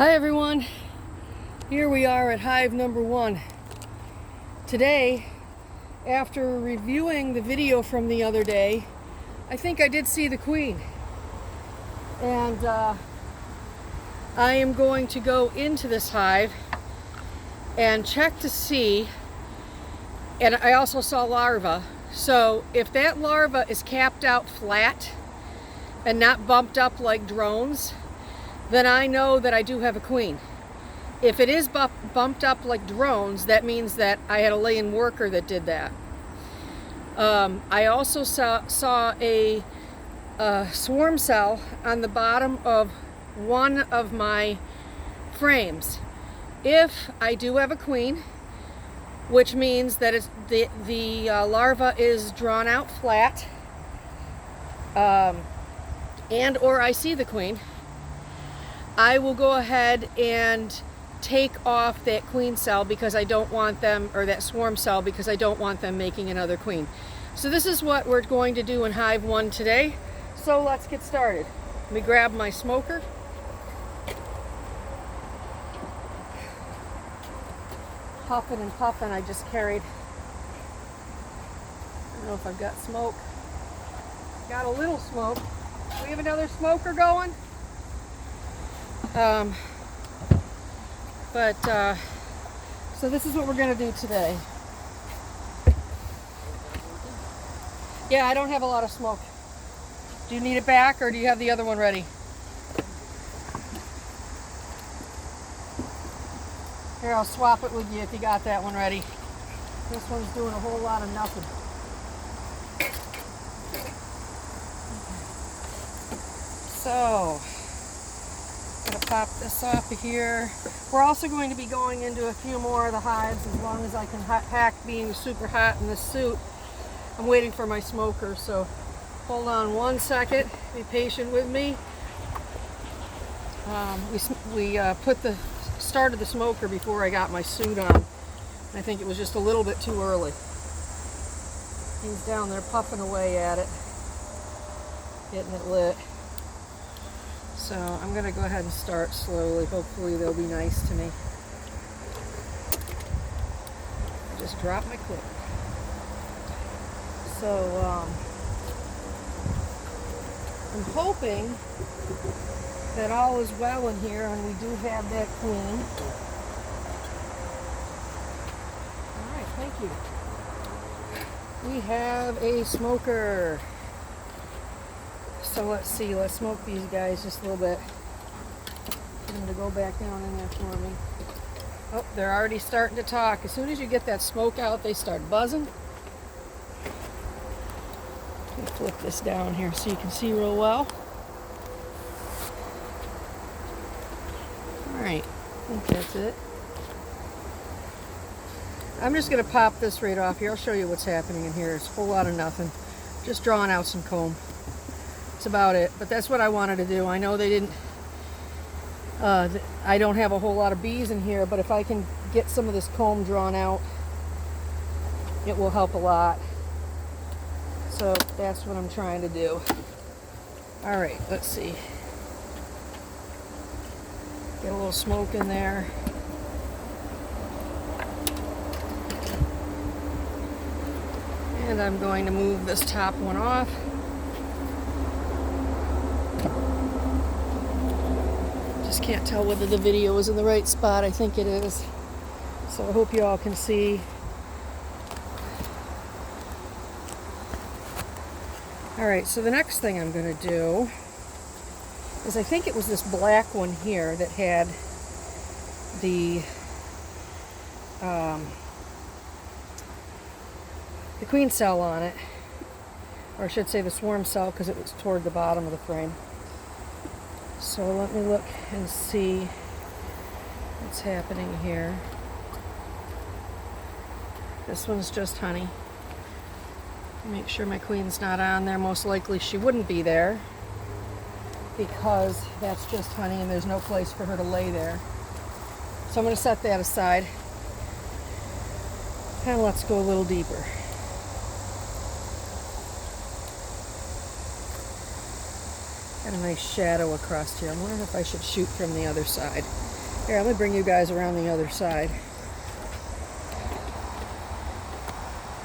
Hi everyone, here we are at hive number 1. Today, after reviewing the video from the other day, I think I did see the queen. And I am going to go into this hive and check to see, and I also saw larvae. So if that larva is capped out flat and not bumped up like drones, then I know that I do have a queen. If it is bumped up like drones, that means that I had a lay-in worker that did that. I also saw a swarm cell on the bottom of one of my frames. If I do have a queen, which means that it's the larva is drawn out flat, and or I see the queen, I will go ahead and take off that queen cell because I don't want them, or that swarm cell, because I don't want them making another queen. So this is what we're going to do in hive 1 today. So let's get started. Let me grab my smoker. Puffing and puffing, I just carried. I don't know if I've got smoke. Got a little smoke. Do we have another smoker going? So this is what we're going to do today. Yeah, I don't have a lot of smoke. Do you need it back, or do you have the other one ready? Here, I'll swap it with you if you got that one ready. This one's doing a whole lot of nothing. So, gonna pop this off of here. We're also going to be going into a few more of the hives as long as I can hack being super hot in this suit. I'm waiting for my smoker, so hold on one second. Be patient with me. We started the smoker before I got my suit on. I think it was just a little bit too early. He's down there puffing away at it, getting it lit. So I'm going to go ahead and start slowly. Hopefully they'll be nice to me. Just drop my clip. So I'm hoping that all is well in here and we do have that queen. All right, thank you. We have a smoker. So let's see, let's smoke these guys just a little bit. Get them to go back down in there for me. Oh, they're already starting to talk. As soon as you get that smoke out, they start buzzing. Let me flip this down here so you can see real well. Alright, I think that's it. I'm just going to pop this right off here. I'll show you what's happening in here. It's a whole lot of nothing. Just drawing out some comb. That's about it, but that's what I wanted to do. I know they didn't, I don't have a whole lot of bees in here, but if I can get some of this comb drawn out, it will help a lot. So that's what I'm trying to do. All right, let's see. Get a little smoke in there. And I'm going to move this top one off. Just can't tell whether the video is in the right spot. I think it is. So I hope you all can see. Alright, so the next thing I'm going to do is, I think it was this black one here that had the queen cell on it. Or I should say the swarm cell, because it was toward the bottom of the frame. So let me look and see what's happening here. This one's just honey. Make sure my queen's not on there. Most likely she wouldn't be there because that's just honey and there's no place for her to lay there. So I'm going to set that aside. And let's go a little deeper. Got a nice shadow across here. I'm wondering if I should shoot from the other side. Here, I'm going to bring you guys around the other side.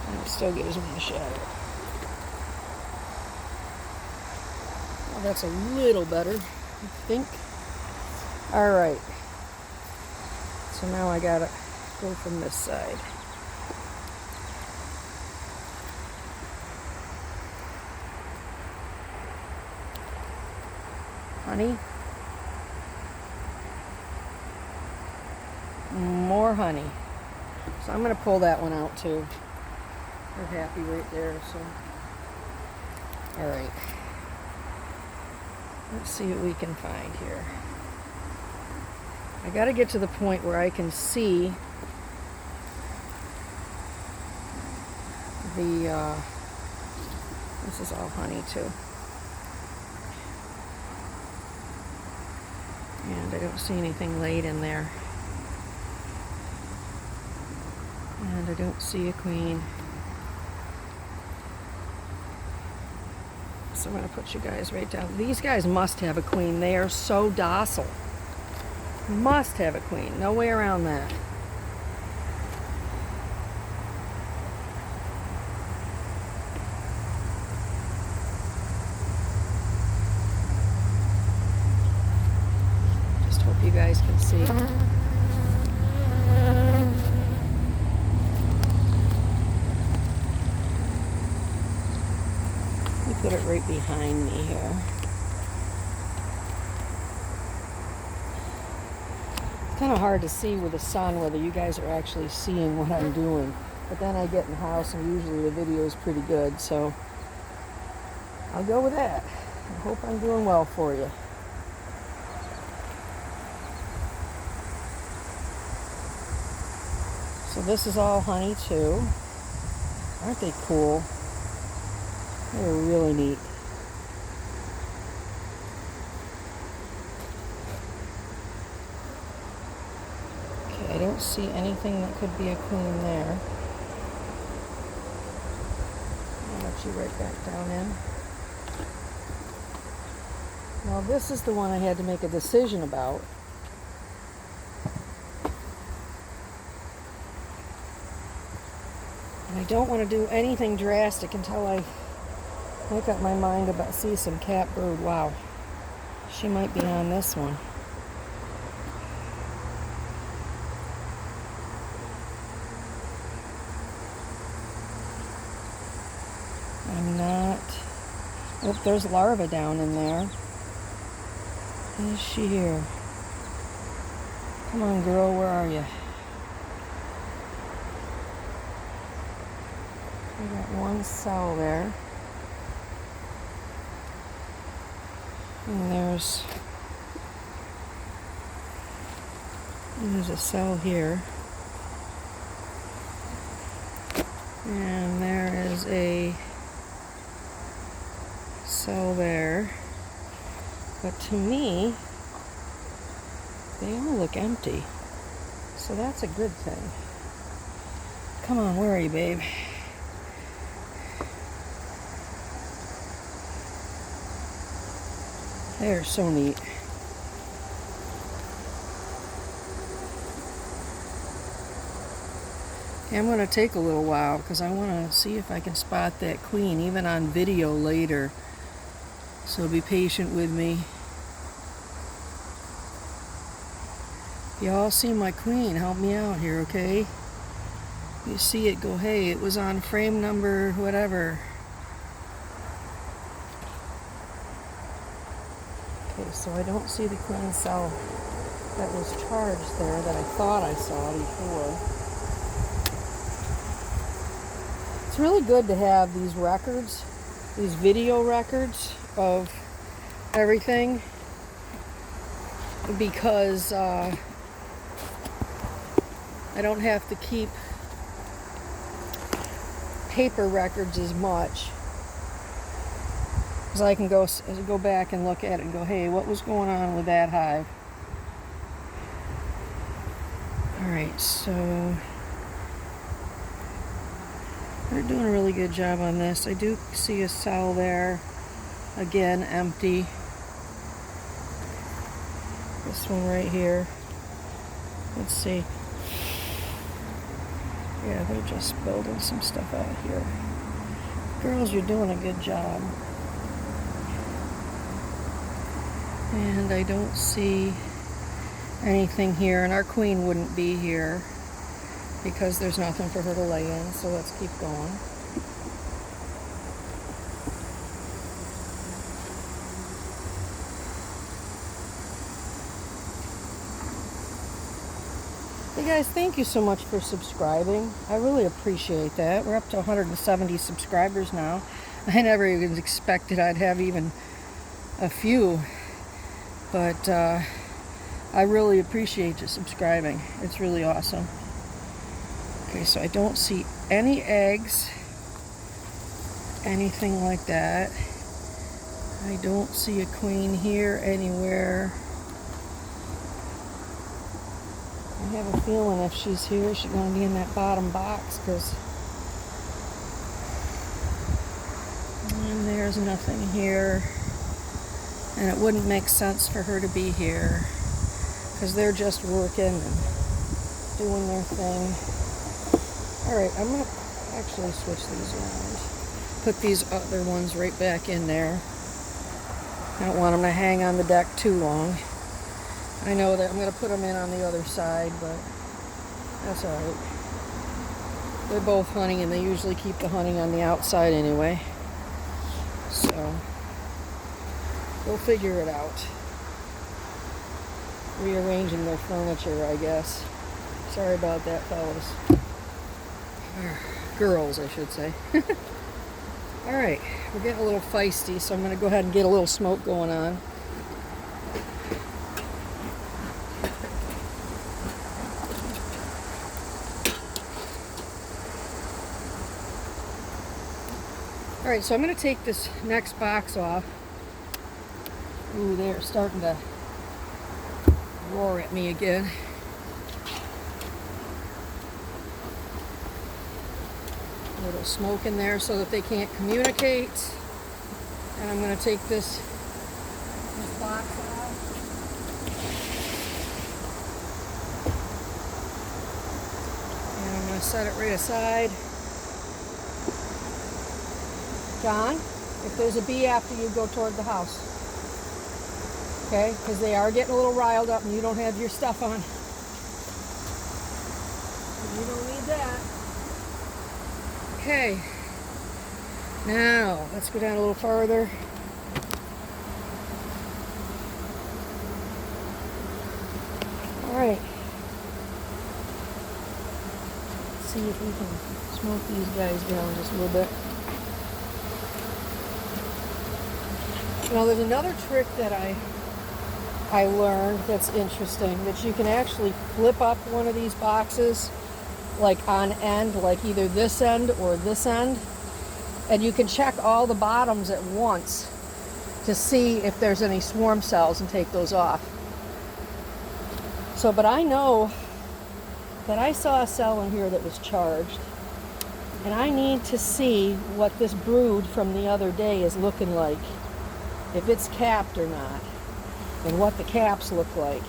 And it still gives me a shadow. Well, that's a little better, I think. Alright. So now I gotta go from this side. Honey. More honey. So I'm going to pull that one out too. They're happy right there. So, all right. Let's see what we can find here. I got to get to the point where I can see the. This is all honey too. And I don't see anything laid in there. And I don't see a queen. So I'm going to put you guys right down. These guys must have a queen. They are so docile. Must have a queen. No way around that. Just hope you guys can see. Put it right behind me here. It's kind of hard to see with the sun whether you guys are actually seeing what I'm doing. But then I get in the house and usually the video is pretty good, so I'll go with that. I hope I'm doing well for you. So this is all honey too. Aren't they cool? They're really neat. Okay, I don't see anything that could be a queen there. I'll let you right back down in. Now this is the one I had to make a decision about. And I don't want to do anything drastic until I make up my mind about see some catbird. Wow, she might be on this one. I'm not. Oh, there's larvae down in there. Is she here? Come on, girl, where are you? We got one cell there. And there's a cell here. And there is a cell there. But to me, they all look empty. So that's a good thing. Come on, where are you, babe? They're so neat. I'm going to take a little while because I want to see if I can spot that queen even on video later. So be patient with me. If you all see my queen, help me out here, okay? You see it, go, hey, it was on frame number whatever. Okay, so I don't see the queen cell that was charged there that I thought I saw before. It's really good to have these records, these video records of everything, because I don't have to keep paper records as much. Because I can go back and look at it and go, hey, what was going on with that hive? Alright, so they're doing a really good job on this. I do see a cell there. Again, empty. This one right here. Let's see. Yeah, they're just building some stuff out here. Girls, you're doing a good job. And I don't see anything here, and our queen wouldn't be here because there's nothing for her to lay in, so let's keep going. Hey guys, thank you so much for subscribing. I really appreciate that. We're up to 170 subscribers now. I never even expected I'd have even a few, but I really appreciate you subscribing. It's really awesome. Okay, so I don't see any eggs, anything like that. I don't see a queen here anywhere. I have a feeling if she's here, she's going to be in that bottom box, and there's nothing here. And it wouldn't make sense for her to be here because they're just working and doing their thing. Alright, I'm going to actually switch these around. Put these other ones right back in there. I don't want them to hang on the deck too long. I know that I'm going to put them in on the other side, but that's alright. They're both honey, and they usually keep the honey on the outside anyway. So we'll figure it out. Rearranging their furniture, I guess. Sorry about that, fellas. Girls, I should say. Alright, we're getting a little feisty, so I'm going to go ahead and get a little smoke going on. Alright, so I'm going to take this next box off. Ooh, they're starting to roar at me again. A little smoke in there so that they can't communicate. And I'm going to take this box off. And I'm going to set it right aside. John, if there's a bee after you, go toward the house. Okay? Because they are getting a little riled up and you don't have your stuff on. You don't need that. Okay. Now, let's go down a little farther. Alright. Let's see if we can smoke these guys down just a little bit. Now there's another trick that I learned that's interesting, that you can actually flip up one of these boxes like on end, like either this end or this end, and you can check all the bottoms at once to see if there's any swarm cells and take those off. So, but I know that I saw a cell in here that was charged, and I need to see what this brood from the other day is looking like. If it's capped or not, and what the caps look like.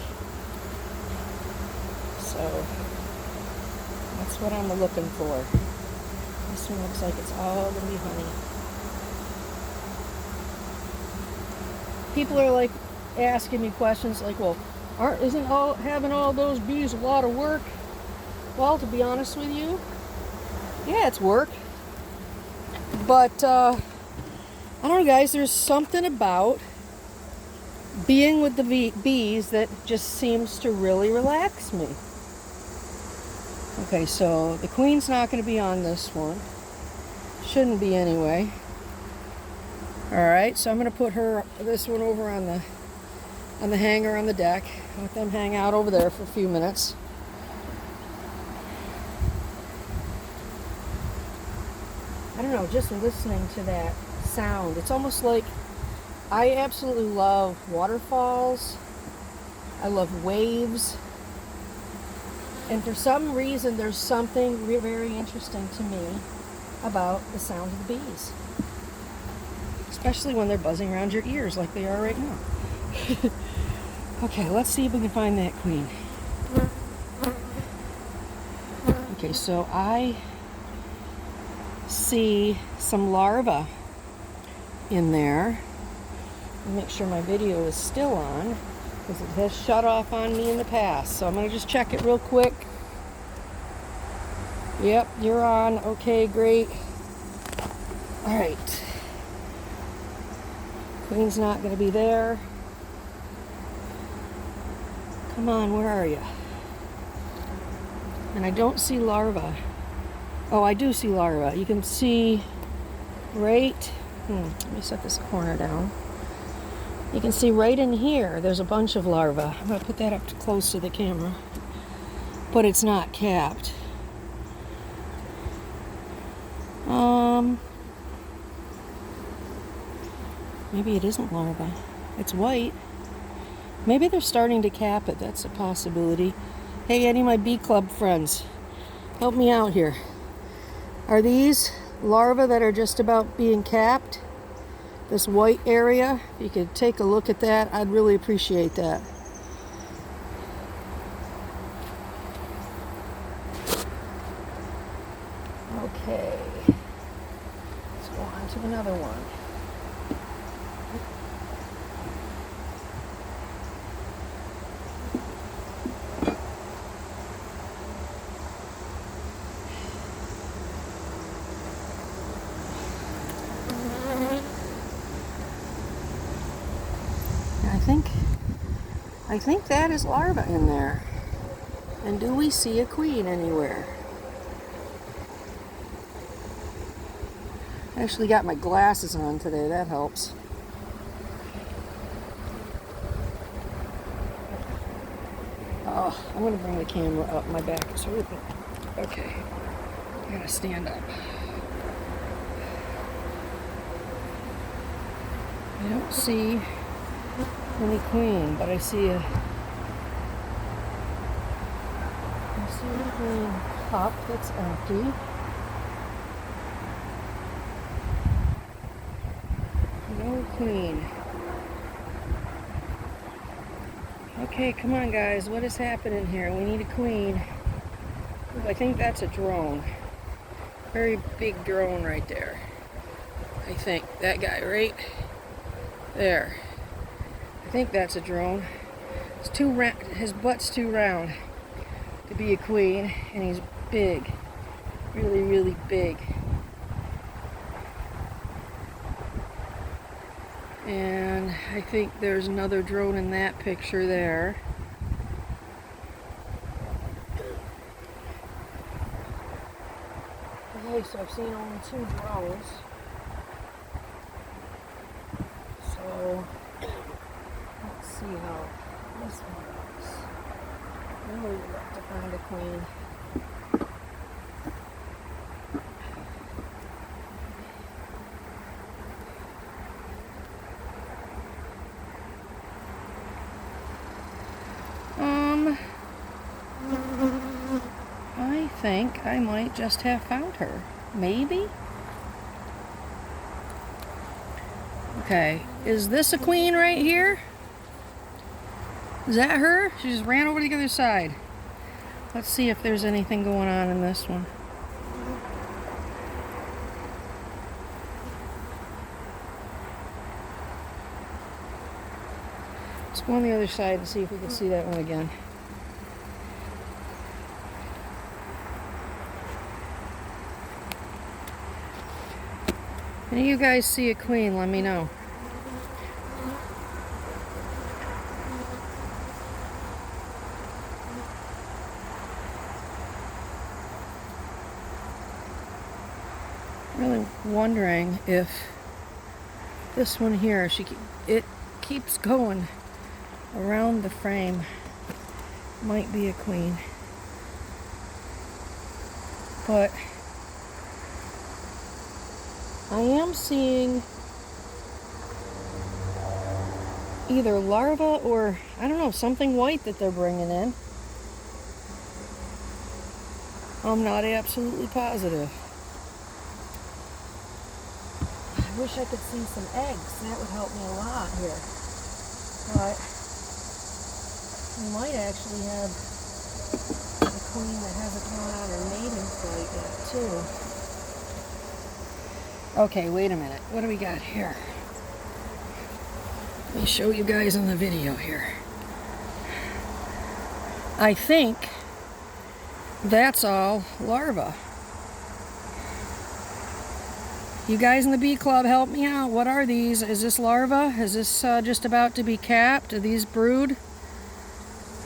So that's what I'm looking for. This one looks like it's all going to be honey. People are like asking me questions like, well, isn't having all those bees a lot of work? Well, to be honest with you, yeah, it's work. But I don't know, guys, there's something about being with the bees that just seems to really relax me. Okay, so the queen's not going to be on this one. Shouldn't be anyway. Alright, so I'm going to put this one over on the hanger on the deck. Let them hang out over there for a few minutes. I don't know, just listening to that sound. It's almost like, I absolutely love waterfalls. I love waves. And for some reason, there's something very interesting to me about the sound of the bees. Especially when they're buzzing around your ears like they are right now. Okay, let's see if we can find that queen. Okay, so I see some larvae in there. Make sure my video is still on, because it has shut off on me in the past. So I'm going to just check it real quick. Yep, you're on. Okay, great. All right. Queen's not going to be there. Come on, where are you? And I don't see larvae. Oh, I do see larvae. You can see right... let me set this corner down. You can see right in here, there's a bunch of larvae. I'm going to put that up close to the camera. But it's not capped. Maybe it isn't larvae. It's white. Maybe they're starting to cap it. That's a possibility. Hey, any of my bee club friends, help me out here. Are these larvae that are just about being capped? This white area? If you could take a look at that, I'd really appreciate that. Okay. Let's go on to another one. I think that is larvae in there. And do we see a queen anywhere? I actually got my glasses on today, that helps. Oh, I'm gonna bring the camera up, my back is hurting. Okay, I gotta stand up. I don't see any queen, but I see a queen cup that's empty. No queen. Okay, come on guys, what is happening here? We need a queen. Ooh, I think that's a drone. Very big drone right there. I think that guy right there. I think that's a drone. It's too round. His butt's too round to be a queen, and he's big, really, really big. And I think there's another drone in that picture there. Okay, so I've seen only 2 drones. So let's see how this one looks. Really look to find a queen. I think I might just have found her. Maybe? Okay, is this a queen right here? Is that her? She just ran over to the other side. Let's see if there's anything going on in this one. Let's go on the other side and see if we can see that one again. Any of you guys see a queen, let me know. Really wondering if this one here, it keeps going around the frame. Might be a queen. But I am seeing either larvae or, I don't know, something white that they're bringing in. I'm not absolutely positive. I wish I could see some eggs. That would help me a lot here. But we might actually have a queen that hasn't gone on her mating flight yet, too. Okay, wait a minute. What do we got here? Let me show you guys on the video here. I think that's all larvae. You guys in the bee club, help me out. What are these? Is this larva? Is this just about to be capped? Are these brood?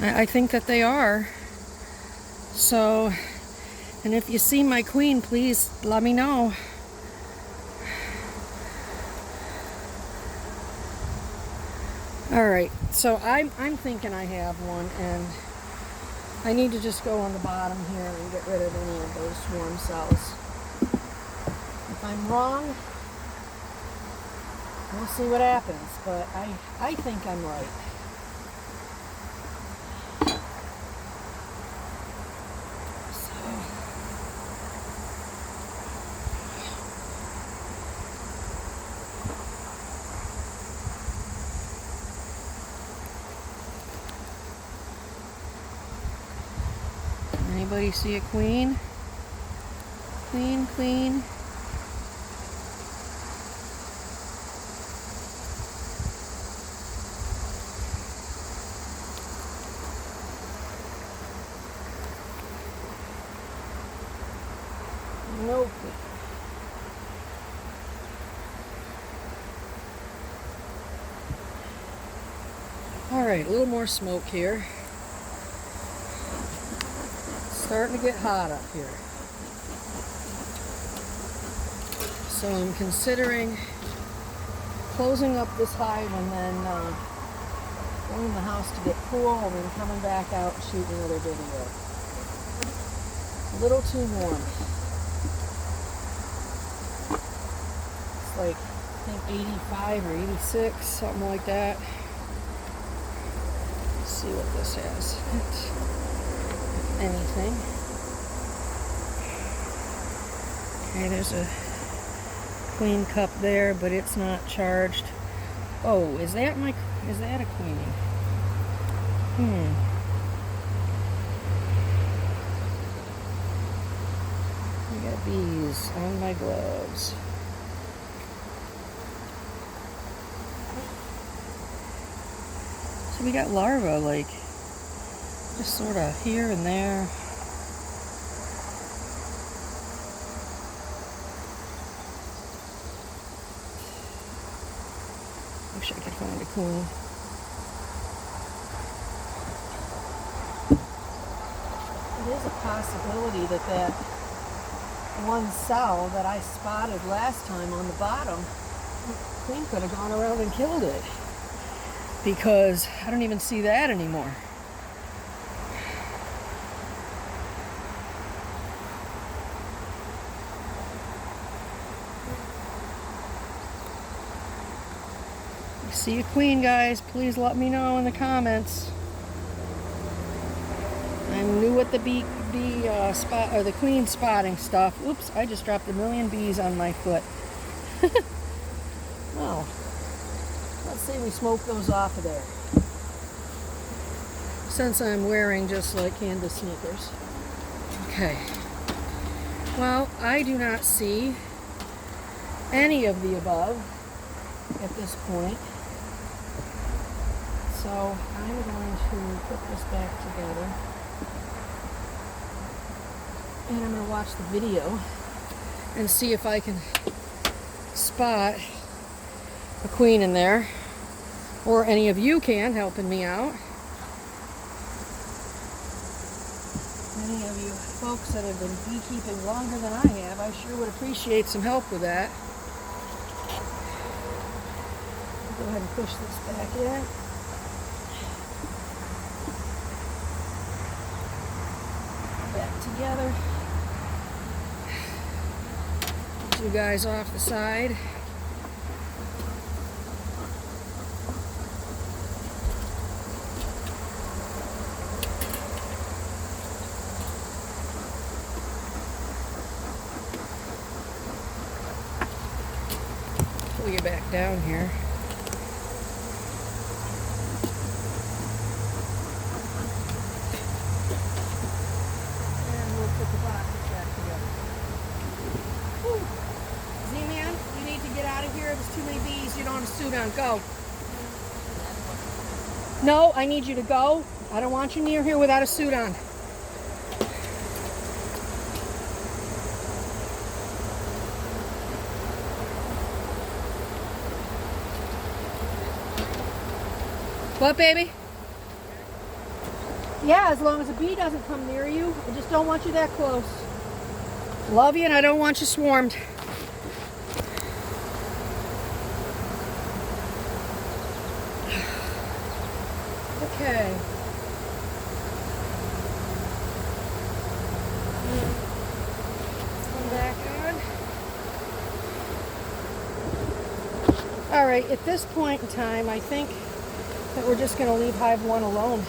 I think that they are. So, and if you see my queen, please let me know. Alright, so I'm thinking I have one, and I need to just go on the bottom here and get rid of any of those swarm cells. If I'm wrong, we'll see what happens, but I think I'm right. Anybody see a queen? Queen, queen. Nope. All right, a little more smoke here. Starting to get hot up here. So I'm considering closing up this hive and then going in the house to get cool and then coming back out and shooting another video. A little too warm. It's like, I think 85 or 86, something like that. Let's see what this has. Anything. Okay, there's a queen cup there, but it's not charged. Oh, is that a queenie? I got bees on my gloves. So we got larvae, like, just sort of here and there. Wish I could find a queen. It is a possibility that that one cell that I spotted last time on the bottom, the queen could have gone around and killed it. Because I don't even see that anymore. See a queen, guys, please let me know in the comments. I'm new at the spot or the queen spotting stuff. Oops, I just dropped a million bees on my foot. Well, let's say we smoke those off of there. Since I'm wearing just like canvas sneakers. Okay. Well, I do not see any of the above at this point. So I'm going to put this back together, and I'm going to watch the video and see if I can spot a queen in there, or any of you can, helping me out. Many of you folks that have been beekeeping longer than I have, I sure would appreciate some help with that. Go ahead and push this back in. Back together. Get you guys off the side. Pull you back down here. suit on. Go. No, I need you to go. I don't want you near here without a suit on. What, baby? Yeah, as long as a bee doesn't come near you. I just don't want you that close. Love you, and I don't want you swarmed. Okay. Come back on. All right, at this point in time, I think that we're just going to leave hive 1 alone.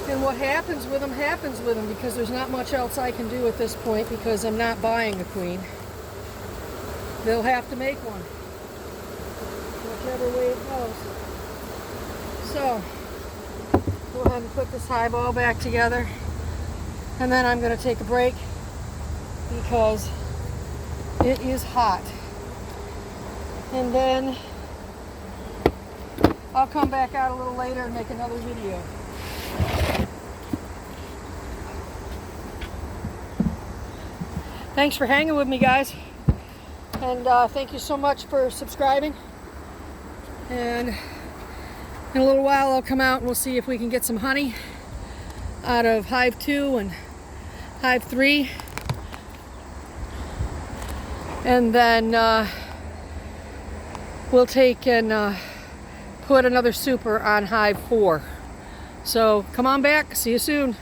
And what happens with them because there's not much else I can do at this point because I'm not buying a queen. They'll have to make one, whichever way it goes. So, go ahead and put this hive all back together. And then I'm going to take a break because it is hot. And then I'll come back out a little later and make another video. Thanks for hanging with me, guys. And thank you so much for subscribing. And in a little while I'll come out and we'll see if we can get some honey out of hive 2 and hive 3. And then we'll take and put another super on hive 4. So come on back. See you soon.